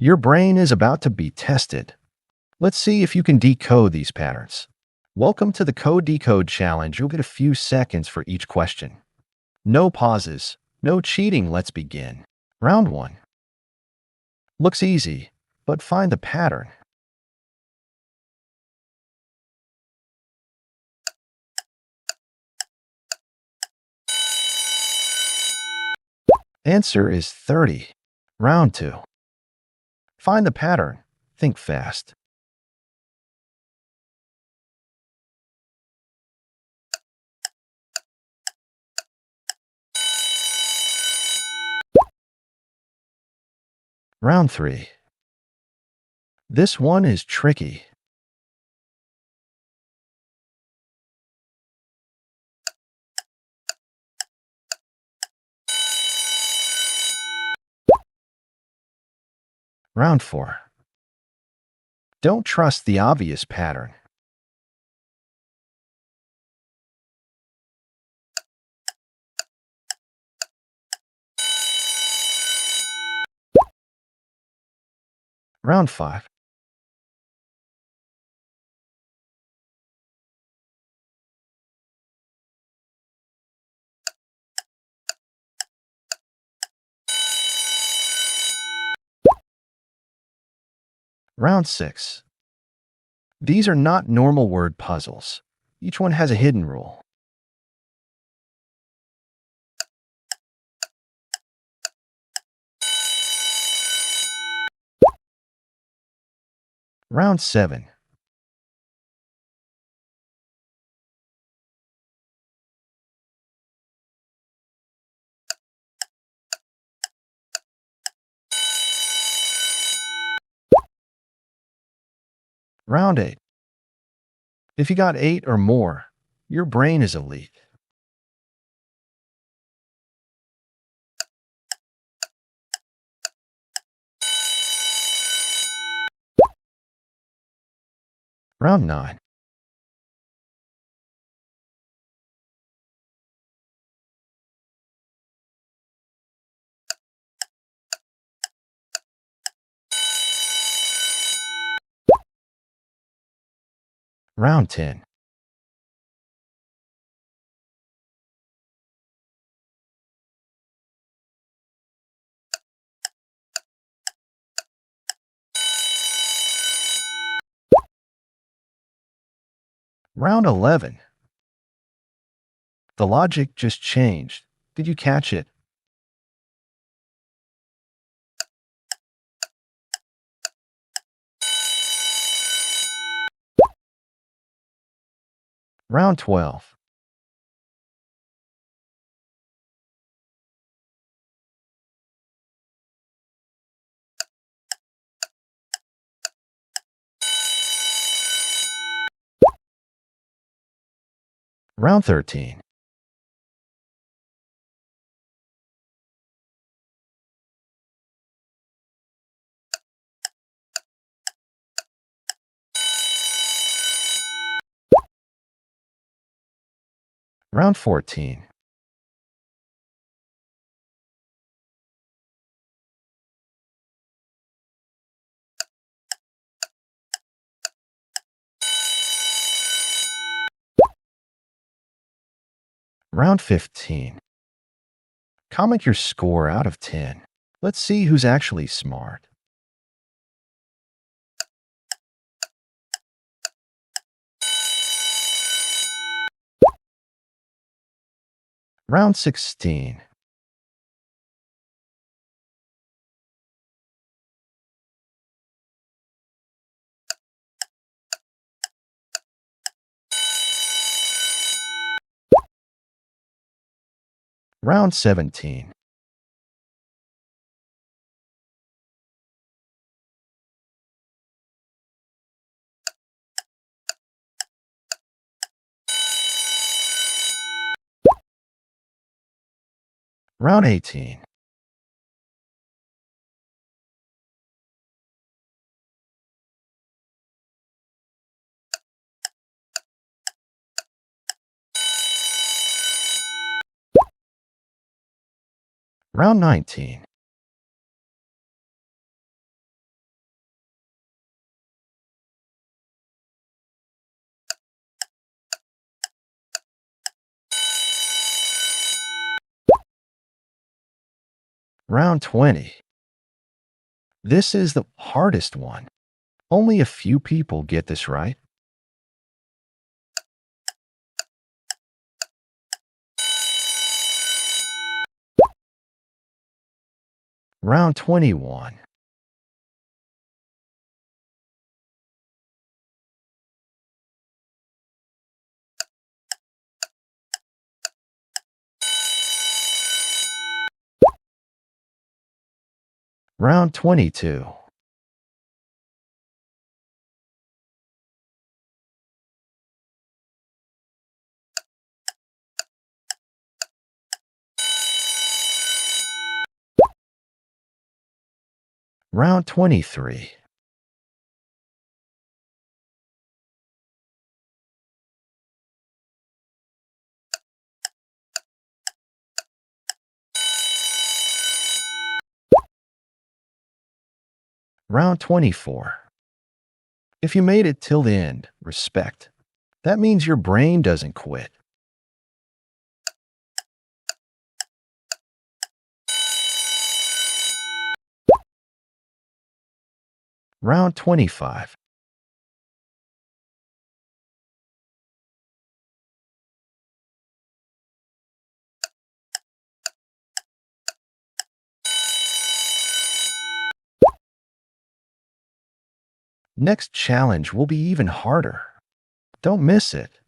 Your brain is about to be tested. Let's see if you can decode these patterns. Welcome to the Code Decode Challenge. You'll get a few seconds for each question. No pauses, no cheating. Let's begin. Round 1. Looks easy, but find the pattern. Answer is 30. Round 2. Find the pattern. Think fast. Round 3. This one is tricky. Round 4. Don't trust the obvious pattern. Round 5. Round 6. These are not normal word puzzles. Each one has a hidden rule. Round 7. Round 8. If you got 8 or more, your brain is elite. Round 9. Round 10. Round 11. The logic just changed. Did you catch it? Round 12. Round 13. Round 14. Round 15. Comment your score out of 10. Let's see who's actually smart. Round 16. Round 17. Round 18. Round 19. Round 20. This is the hardest one. Only a few people get this right. Round 21. Round 22. Round 23. Round 24. If you made it till the end, respect. That means your brain doesn't quit. Round 25. Next challenge will be even harder. Don't miss it.